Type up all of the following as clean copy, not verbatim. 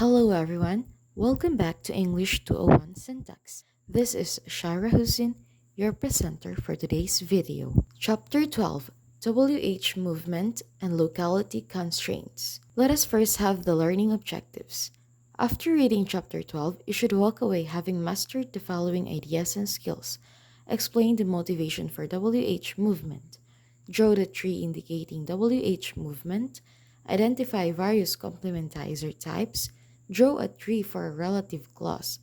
Hello everyone, welcome back to English 201 Syntax. This is Shara Hussein, your presenter for today's video. Chapter 12, WH Movement and Locality Constraints. Let us first have the learning objectives. After reading Chapter 12, you should walk away having mastered the following ideas and skills. Explain the motivation for WH movement. Draw the tree indicating WH movement. Identify various complementizer types. Draw a tree for a relative clause.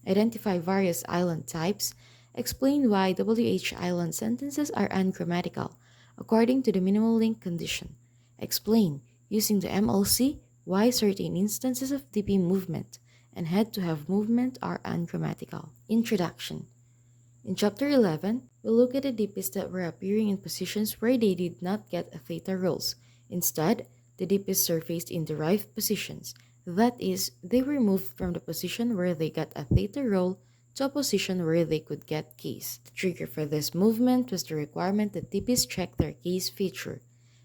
Identify various island types. Explain why WH island sentences are ungrammatical according to the minimal link condition. Explain, using the MLC, why certain instances of DP movement and had to have movement are ungrammatical. Introduction. In Chapter 11, we'll look at the DPs that were appearing in positions where they did not get a theta roles. Instead, the DPs surfaced in derived positions. That is, they were moved from the position where they got a theta role to a position where they could get keys. The trigger for this movement was the requirement that DPs check their keys feature,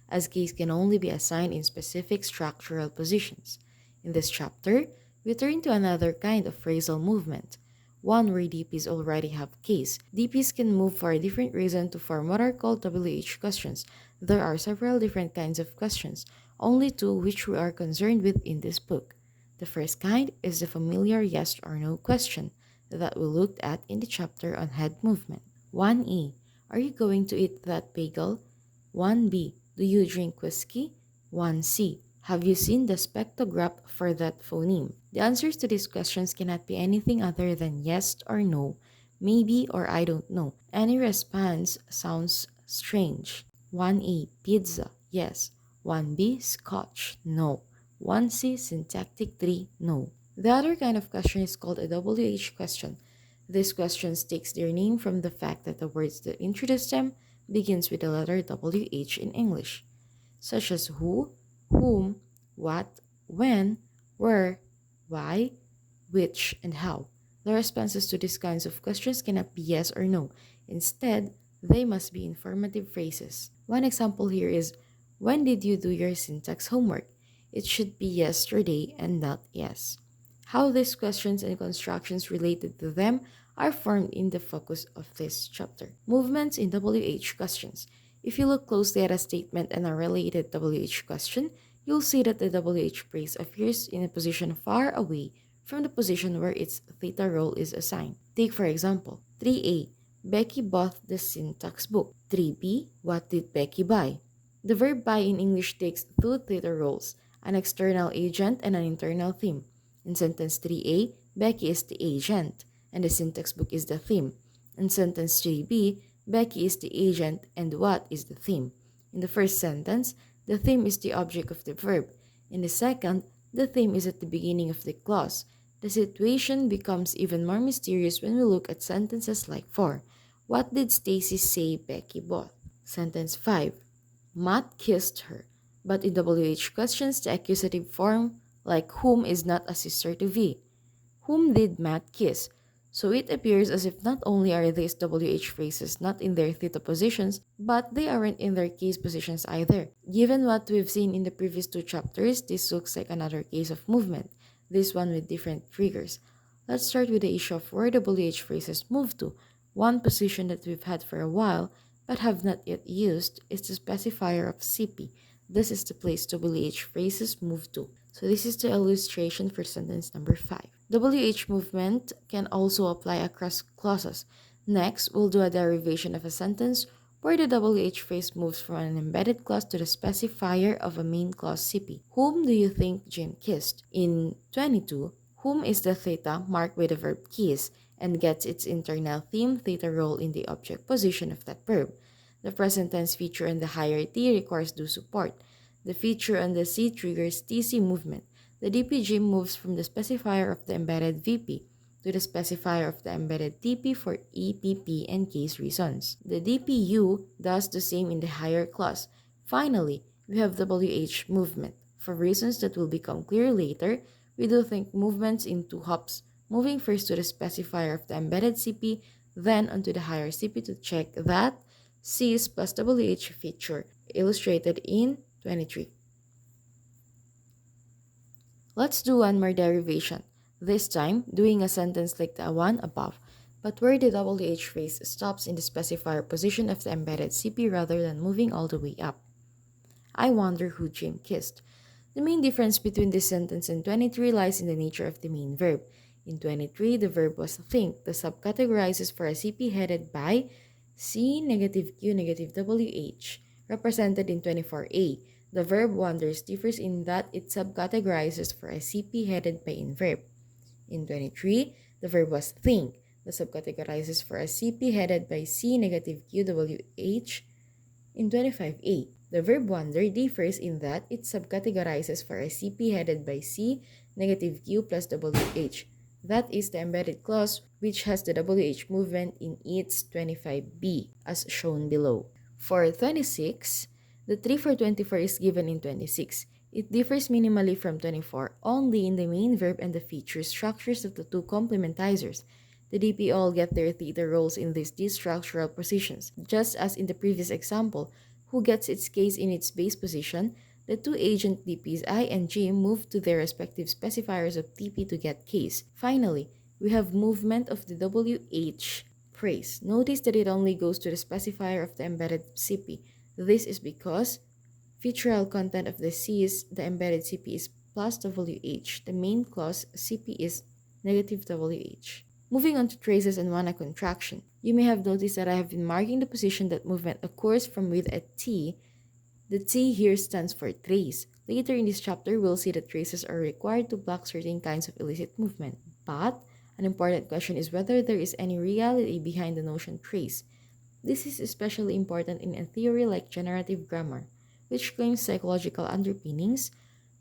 as keys can only be assigned in specific structural positions. In this chapter, we turn to another kind of phrasal movement, one where DPs already have keys. DPs can move for a different reason to form what are called WH questions. There are several different kinds of questions, only two which we are concerned with in this book. The first kind is the familiar yes or no question that we looked at in the chapter on head movement. 1E. Are you going to eat that bagel? 1B. Do you drink whiskey? 1C. Have you seen the spectrograph for that phoneme? The answers to these questions cannot be anything other than yes or no, maybe or I don't know. Any response sounds strange. 1A. Pizza. Yes. 1B. Scotch. No. 1C. Syntactic tree. No. The other kind of question is called a WH question. This question takes their name from the fact that the words that introduce them begins with the letter WH in English, such as who, whom, what, when, where, why, which, and how. The responses to these kinds of questions cannot be yes or no. Instead, they must be informative phrases. One example here is, when did you do your syntax homework? It should be yesterday and not yes. How these questions and constructions related to them are formed in the focus of this chapter. Movements in WH questions. If you look closely at a statement and a related WH question, you'll see that the WH phrase appears in a position far away from the position where its theta role is assigned. Take for example, 3A. Becky bought the syntax book. 3B. What did Becky buy? The verb buy in English takes two theta roles, an external agent and an internal theme. In sentence 3A, Becky is the agent, and the syntax book is the theme. In sentence 3B, Becky is the agent, and what is the theme? In the first sentence, the theme is the object of the verb. In the second, the theme is at the beginning of the clause. The situation becomes even more mysterious when we look at sentences like 4. What did Stacy say Becky bought? Sentence 5. Matt kissed her. But in WH questions, the accusative form, like whom, is not a sister to V. Whom did Matt kiss? So it appears as if not only are these WH phrases not in their theta positions, but they aren't in their case positions either. Given what we've seen in the previous two chapters, this looks like another case of movement, this one with different triggers. Let's start with the issue of where WH phrases move to. One position that we've had for a while, but have not yet used, is the specifier of CP. This is the place WH phrases move to. So this is the illustration for sentence number 5. WH movement can also apply across clauses. Next, we'll do a derivation of a sentence where the WH phrase moves from an embedded clause to the specifier of a main clause CP. Whom do you think Jim kissed? In 22, whom is the theta marked by the verb kiss and gets its internal theme theta role in the object position of that verb. The present tense feature on the higher T requires do support. The feature on the C triggers TC movement. The DPG moves from the specifier of the embedded VP to the specifier of the embedded TP for EPP and case reasons. The DPU does the same in the higher clause. Finally, we have WH movement. For reasons that will become clear later, we do think movements in two hops, moving first to the specifier of the embedded CP, then onto the higher CP to check that Cs plus WH feature, illustrated in 23. Let's do one more derivation, this time doing a sentence like the one above, but where the WH phrase stops in the specifier position of the embedded CP rather than moving all the way up. I wonder who Jim kissed. The main difference between this sentence and 23 lies in the nature of the main verb. In 23, the verb was think. The subcategorizes for a CP headed by C negative Q negative WH. Represented in 24a, the verb wonders differs in that it subcategorizes for a CP headed by in verb. In 23, the verb was think. The subcategorizes for a CP headed by C negative Q WH. In 25a, the verb wonder differs in that it subcategorizes for a CP headed by C negative Q plus WH. That is the embedded clause which has the WH movement in its 25b as shown below. For 26, the 3 for 24 is given in 26. It differs minimally from 24 only in the main verb and the feature structures of the two complementizers. The DP all get their theta roles in these structural positions. Just as in the previous example, who gets its case in its base position, the two agent DPs I and J move to their respective specifiers of TP to get case. Finally, we have movement of the WH phrase. Notice that it only goes to the specifier of the embedded CP. This is because featural content of the C is the embedded CP is plus WH. The main clause CP is negative WH. Moving on to traces and WANA contraction. You may have noticed that I have been marking the position that movement occurs from with a T. The T here stands for trace. Later in this chapter, we'll see that traces are required to block certain kinds of illicit movement. But an important question is whether there is any reality behind the notion trace. This is especially important in a theory like generative grammar, which claims psychological underpinnings.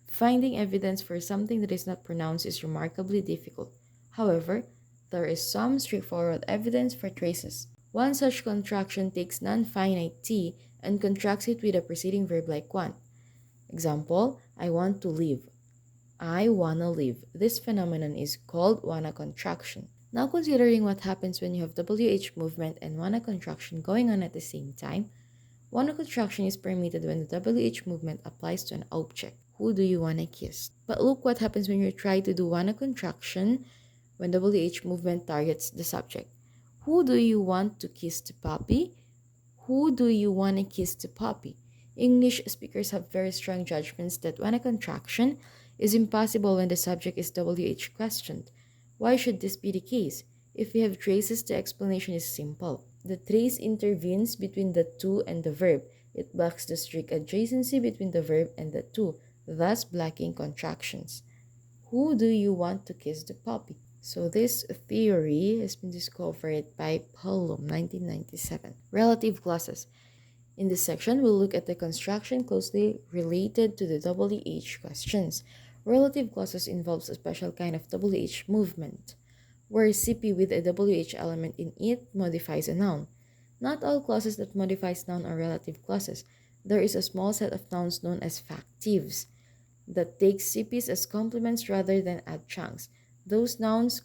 Finding evidence for something that is not pronounced is remarkably difficult. However, there is some straightforward evidence for traces. One such contraction takes non-finite T and contracts it with a preceding verb like want. Example, I want to live. I wanna live. This phenomenon is called WANA contraction. Now considering what happens when you have WH movement and WANA contraction going on at the same time, WANA contraction is permitted when the WH movement applies to an object. Who do you wanna kiss? But look what happens when you try to do WANA contraction when WH movement targets the subject. Who do you want to kiss the puppy? Who do you want to kiss the puppy? English speakers have very strong judgments that WANA contraction is impossible when the subject is WH questioned. Why should this be the case? If we have traces, the explanation is simple. The trace intervenes between the to and the verb. It blocks the strict adjacency between the verb and the to, thus blocking contractions. Who do you want to kiss the puppy? So this theory has been discovered by Pullum, 1997. Relative clauses. In this section, we'll look at the construction closely related to the WH questions. Relative clauses involves a special kind of WH movement, where CP with a WH element in it modifies a noun. Not all clauses that modifies noun are relative clauses. There is a small set of nouns known as factives that take CPs as complements rather than adjuncts. Those nouns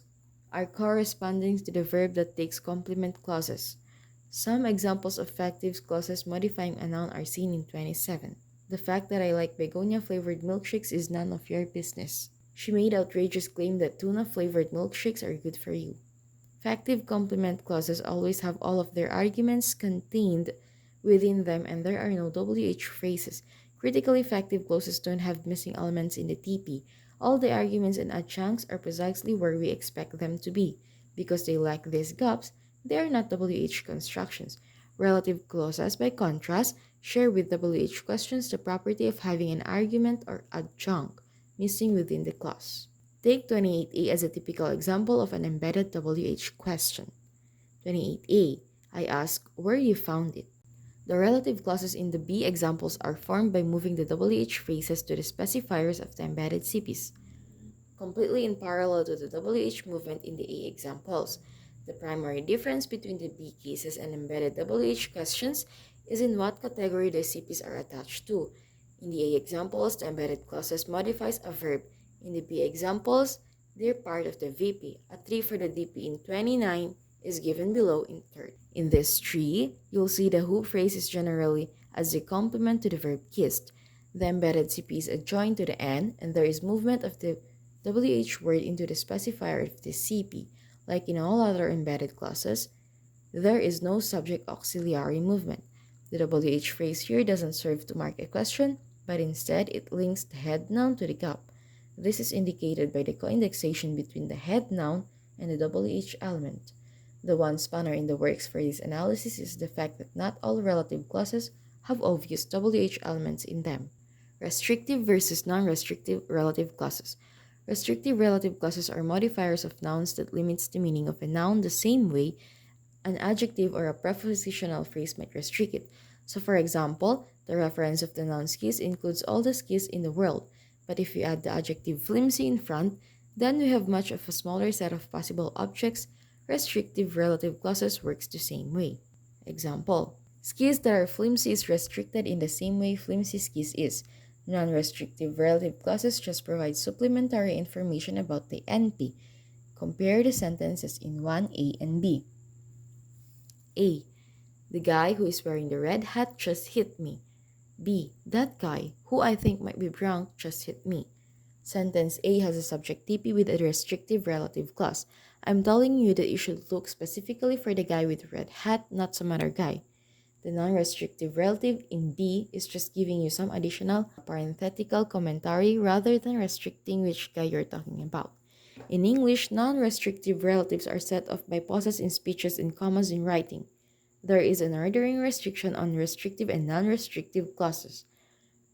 are corresponding to the verb that takes complement clauses. Some examples of factives clauses modifying a noun are seen in 27. The fact that I like begonia-flavored milkshakes is none of your business. She made outrageous claim that tuna-flavored milkshakes are good for you. Factive complement clauses always have all of their arguments contained within them and there are no WH phrases. Critically factive clauses don't have missing elements in the TP. All the arguments and adjuncts are precisely where we expect them to be. Because they lack these gaps, they are not WH constructions. Relative clauses, by contrast, share with WH questions the property of having an argument or adjunct missing within the clause. Take 28a as a typical example of an embedded WH question. 28a, I ask where you found it. The relative clauses in the B examples are formed by moving the WH phrases to the specifiers of the embedded CPs, completely in parallel to the WH movement in the A examples. The primary difference between the B cases and embedded WH questions is in what category the CPs are attached to. In the A examples, the embedded clauses modifies a verb. In the B examples, they're part of the VP. A 3 for the DP in 29 is given below in third. In this tree, you'll see the who phrase is generally as a complement to the verb kissed. The embedded CP is adjoined to the N, and there is movement of the WH word into the specifier of the CP. Like in all other embedded classes, there is no subject auxiliary movement. The WH phrase here doesn't serve to mark a question, but instead it links the head noun to the gap. This is indicated by the co-indexation between the head noun and the WH element. The one spanner in the works for this analysis is the fact that not all relative clauses have obvious WH elements in them. Restrictive versus non-restrictive relative clauses. Restrictive relative clauses are modifiers of nouns that limits the meaning of a noun the same way an adjective or a prepositional phrase might restrict it. So for example, the reference of the noun skis includes all the skis in the world, but if you add the adjective flimsy in front, then we have much of a smaller set of possible objects. Restrictive relative clauses works the same way. Example, skis that are flimsy is restricted in the same way flimsy skis is. Non-restrictive relative clauses just provide supplementary information about the NP. Compare the sentences in 1A and B. A. The guy who is wearing the red hat just hit me. B. That guy, who I think might be drunk, just hit me. Sentence A has a subject TP with a restrictive relative clause. I'm telling you that you should look specifically for the guy with the red hat, not some other guy. The non-restrictive relative in B is just giving you some additional parenthetical commentary rather than restricting which guy you're talking about. In English, non-restrictive relatives are set off by pauses in speeches and commas in writing. There is an ordering restriction on restrictive and non-restrictive clauses.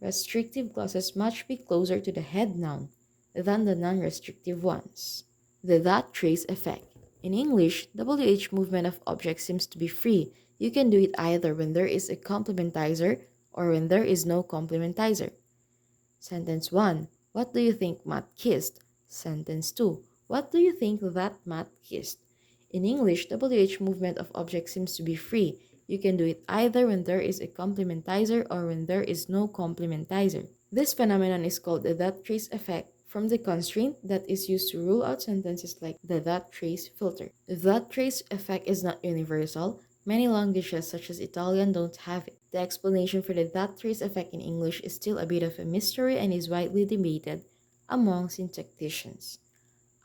Restrictive clauses must be closer to the head noun than the non-restrictive ones. The that trace effect. In English, WH movement of objects seems to be free. You can do it either when there is a complementizer or when there is no complementizer. Sentence 1. What do you think Matt kissed? Sentence 2. What do you think that Matt kissed? In English, WH movement of objects seems to be free. You can do it either when there is a complementizer or when there is no complementizer. This phenomenon is called the that trace effect from the constraint that is used to rule out sentences like the that trace filter. The that trace effect is not universal. Many languages such as Italian don't have it. The explanation for the that trace effect in English is still a bit of a mystery and is widely debated among syntacticians.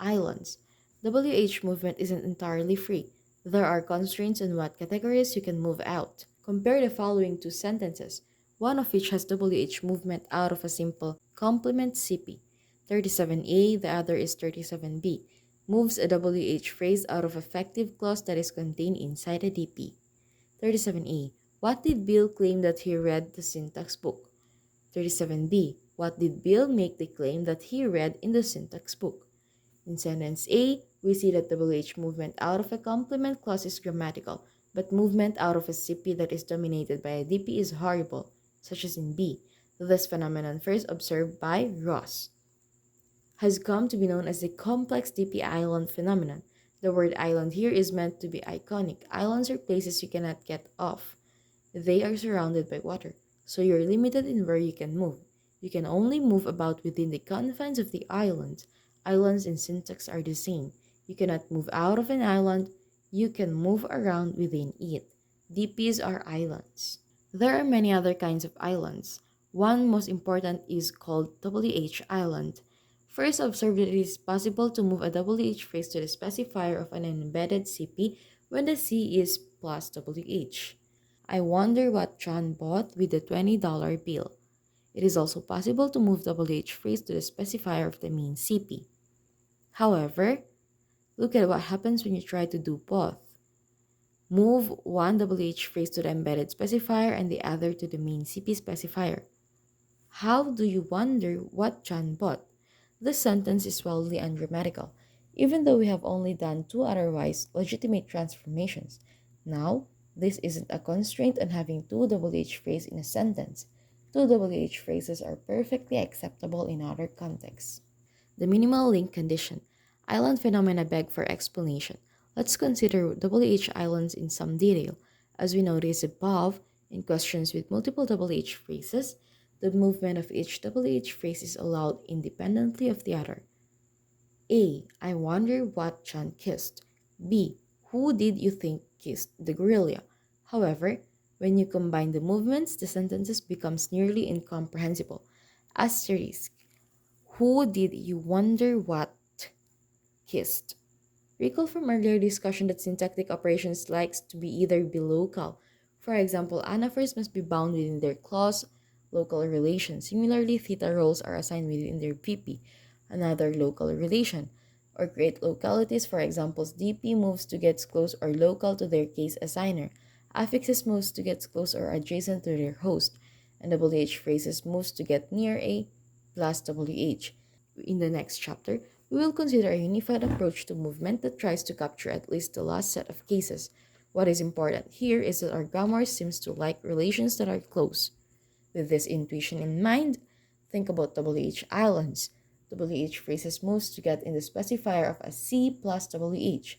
Islands. WH movement isn't entirely free. There are constraints on what categories you can move out. Compare the following two sentences, one of which has WH movement out of a simple complement CP. 37A, the other is 37B, moves a WH phrase out of effective clause that is contained inside a DP. 37A. What did Bill claim that he read the syntax book? 37B. What did Bill make the claim that he read in the syntax book? In sentence A, we see that WH movement out of a complement clause is grammatical, but movement out of a CP that is dominated by a DP is horrible, such as in B. This phenomenon, first observed by Ross, has come to be known as the complex DP island phenomenon. The word island here is meant to be iconic. Islands are places you cannot get off. They are surrounded by water, so you're limited in where you can move. You can only move about within the confines of the island. Islands in syntax are the same. You cannot move out of an island. You can move around within it. DPs are islands. There are many other kinds of islands. One most important is called WH island. First, observe that it is possible to move a WH phrase to the specifier of an embedded CP when the C is plus WH. I wonder what John bought with the $20 bill. It is also possible to move WH phrase to the specifier of the main CP. However, look at what happens when you try to do both. Move one WH phrase to the embedded specifier and the other to the main CP specifier. How do you wonder what John bought? This sentence is wildly ungrammatical, even though we have only done two otherwise legitimate transformations. Now, this isn't a constraint on having two WH phrases in a sentence. Two WH phrases are perfectly acceptable in other contexts. The minimal link condition. Island phenomena beg for explanation. Let's consider WH islands in some detail. As we noticed above, in questions with multiple WH phrases, the movement of each WH phrase is allowed independently of the other. A. I wonder what John kissed. B. Who did you think kissed the gorilla? However, When you combine the movements, the sentences becomes nearly incomprehensible. Asterisk. Who did you wonder what kissed? Recall from earlier discussion that syntactic operations likes to be either be local. For example, anaphors must be bound within their clause, local relation. Similarly, theta roles are assigned within their PP, another local relation. Or create localities, for examples, DP moves to gets close or local to their case assigner. Affixes moves to gets close or adjacent to their host. And WH phrases moves to get near A plus WH. In the next chapter, we will consider a unified approach to movement that tries to capture at least the last set of cases. What is important here is that our grammar seems to like relations that are close. With this intuition in mind, think about WH islands. WH phrases moves to get in the specifier of a C plus WH.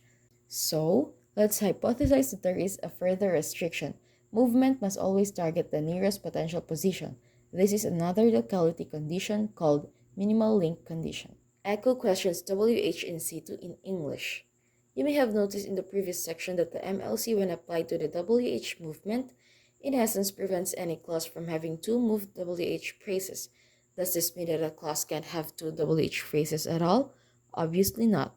So, let's hypothesize that there is a further restriction. Movement must always target the nearest potential position. This is another locality condition called minimal link condition. Echo questions WH in C2 in English. You may have noticed in the previous section that the MLC, when applied to the WH movement, in essence prevents any clause from having two moved WH phrases. Does this mean that a clause can't have two WH phrases at all? Obviously not.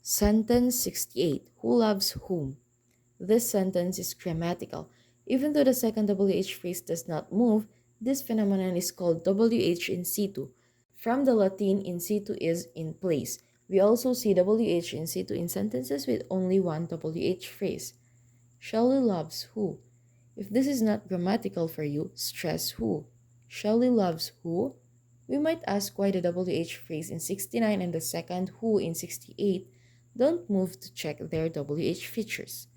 Sentence 68. Who loves whom? This sentence is grammatical. Even though the second WH phrase does not move, this phenomenon is called WH in situ. From the Latin, in situ is in place. We also see WH in situ in sentences with only one WH phrase. Shelley loves who? If this is not grammatical for you, stress who. Shelley loves who? We might ask why the WH phrase in 69 and the second who in 68 don't move to check their WH features.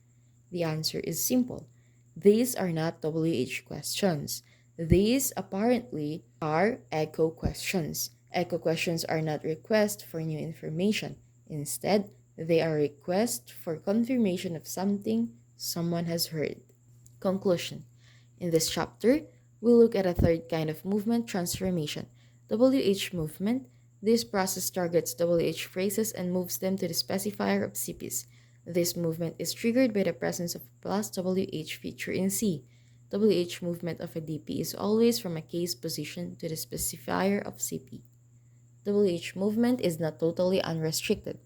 The answer is simple. These are not WH questions. These apparently are echo questions. Echo questions are not requests for new information. Instead, they are requests for confirmation of something someone has heard. Conclusion. In this chapter, we'll look at a third kind of movement transformation, WH movement. This process targets WH phrases and moves them to the specifier of CPs. This movement is triggered by the presence of plus WH feature in C. WH movement of a DP is always from a case position to the specifier of CP. WH movement is not totally unrestricted.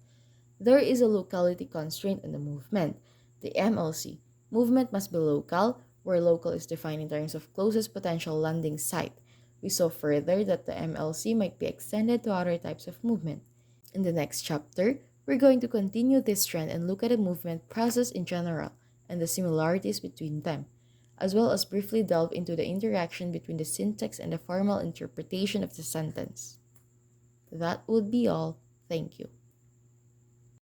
There is a locality constraint in the movement, the MLC. Movement must be local, where local is defined in terms of closest potential landing site. We saw further that the MLC might be extended to other types of movement. In the next chapter, we're going to continue this trend and look at the movement process in general and the similarities between them, as well as briefly delve into the interaction between the syntax and the formal interpretation of the sentence. That would be all. Thank you.